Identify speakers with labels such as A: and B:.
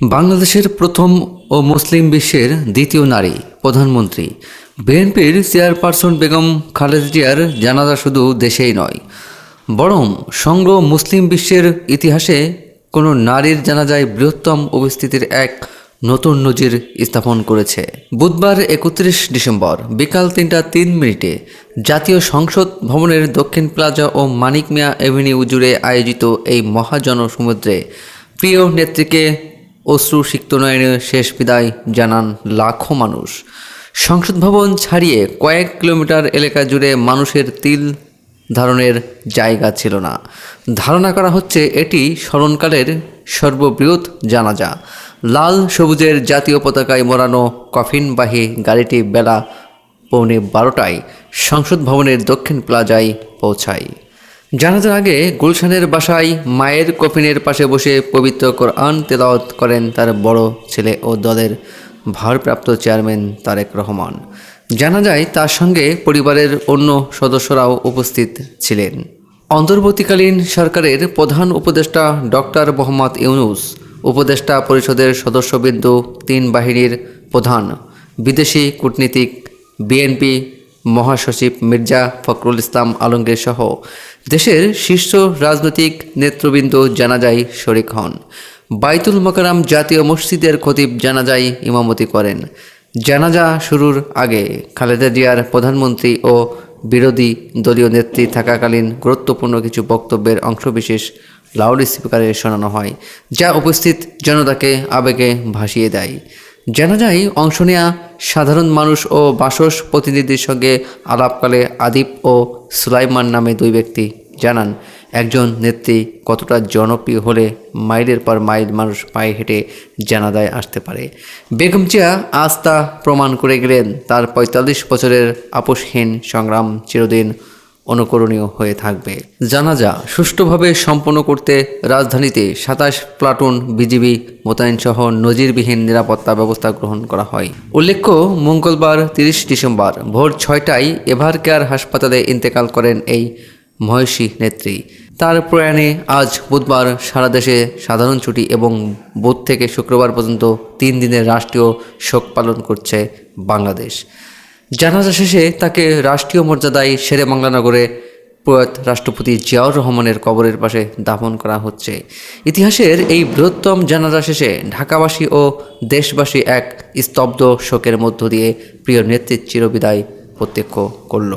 A: বাংলাদেশের প্রথম ও মুসলিম বিশ্বের দ্বিতীয় নারী প্রধানমন্ত্রী বিএনপির চেয়ারপারসন বেগম খালেদা জিয়ার জানাজা শুধু দেশেই নয়, বরং সমগ্র মুসলিম বিশ্বের ইতিহাসে কোনো নারীর জানাজায় বৃহত্তম উপস্থিতির এক নতুন নজির স্থাপন করেছে। বুধবার ৩১ ডিসেম্বর বিকাল ৩টা ৩ মিনিটে জাতীয় সংসদ ভবনের দক্ষিণ প্লাজা ও মানিক মিয়া এভিনিউ জুড়ে আয়োজিত এই মহাজনসমুদ্রে প্রিয় নেত্রীকে অশ্রুসিক্ত নয়নে শেষ বিদায় জানান লাখো মানুষ। সংসদ ভবন ছাড়িয়ে কয়েক কিলোমিটার এলাকা জুড়ে মানুষের তিল ধারণের জায়গা ছিল না। ধারণা করা হচ্ছে এটি স্মরণকালের সর্ববৃহৎ জানাজা। লাল সবুজের জাতীয় পতাকায় মোড়ানো কফিনবাহী গাড়িটি বেলা 12:15টায় সংসদ ভবনের দক্ষিণ প্লাজায় পৌঁছায়। জানাজার আগে গুলশানের বাসায় মায়ের কফিনের পাশে বসে পবিত্র কোরআন তেলাওয়াত করেন তার বড় ছেলে ও দলের ভারপ্রাপ্ত চেয়ারম্যান তারেক রহমান। জানাজায় তার সঙ্গে পরিবারের অন্য সদস্যরাও উপস্থিত ছিলেন। অন্তর্বর্তীকালীন সরকারের প্রধান উপদেষ্টা ডক্টর মোহাম্মদ ইউনূস, উপদেষ্টা পরিষদের সদস্যবৃন্দ, ৩ বাহিনীর প্রধান, বিদেশি কূটনীতিক, বিএনপি মহাসচিব মির্জা ফখরুল ইসলাম আলমগীর সহ দেশের শীর্ষ রাজনৈতিক নেতৃবৃন্দ জানাজায় শরিক হন। বাইতুল মোকাররম জাতীয় মসজিদের খতিব জানাজায় ইমামতি করেন। জানাজা শুরুর আগে খালেদা জিয়ার প্রধানমন্ত্রী ও বিরোধী দলীয় নেত্রী থাকাকালীন গুরুত্বপূর্ণ কিছু বক্তব্যের অংশবিশেষ লাউড স্পিকারে শোনানো হয়, যা উপস্থিত জনতাকে আবেগে ভাসিয়ে দেয়। জানাজায় অংশ নেওয়া সাধারণ মানুষ ও বাসস প্রতিনিধির সঙ্গে আলাপকালে আদিব ও সুলাইমান নামে 2 ব্যক্তি জানান, একজন নেত্রী কতটা জনপ্রিয় হলে মাইলের পর মাইল মানুষ পায়ে হেঁটে জানাজায় আসতে পারে। বেগম জিয়া আজ তা প্রমাণ করে গেলেন। তার ৪৫ বছরের আপোষহীন সংগ্রাম চিরদিন অনুকরণীয় হয়ে থাকবে। জানাজা সুষ্ঠুভাবে সম্পন্ন করতে রাজধানীতে ২৭ প্লাটুন বিজিবি মোতায়েন সহ নজিরবিহীন নিরাপত্তা ব্যবস্থা গ্রহণ করা হয়। উল্লেখ্য, মঙ্গলবার ৩০ ডিসেম্বর ভোর ৬টায় এভার কেয়ার হাসপাতালে ইন্তেকাল করেন এই মহিষী নেত্রী। তার প্রয়াণে আজ বুধবার সারা দেশে সাধারণ ছুটি এবং বুধ থেকে শুক্রবার পর্যন্ত ৩ দিনের রাষ্ট্রীয় শোক পালন করছে বাংলাদেশ। জানাজা শেষে তাকে রাষ্ট্রীয় মর্যাদায় শেরেবাংলা নগরে প্রয়াত রাষ্ট্রপতি জিয়াউর রহমানের কবরের পাশে দাফন করা হচ্ছে। ইতিহাসের এই বৃহত্তম জানাজা শেষে ঢাকাবাসী ও দেশবাসী এক স্তব্ধ শোকের মধ্য দিয়ে প্রিয় নেত্রীর চিরবিদায় প্রত্যক্ষ করল।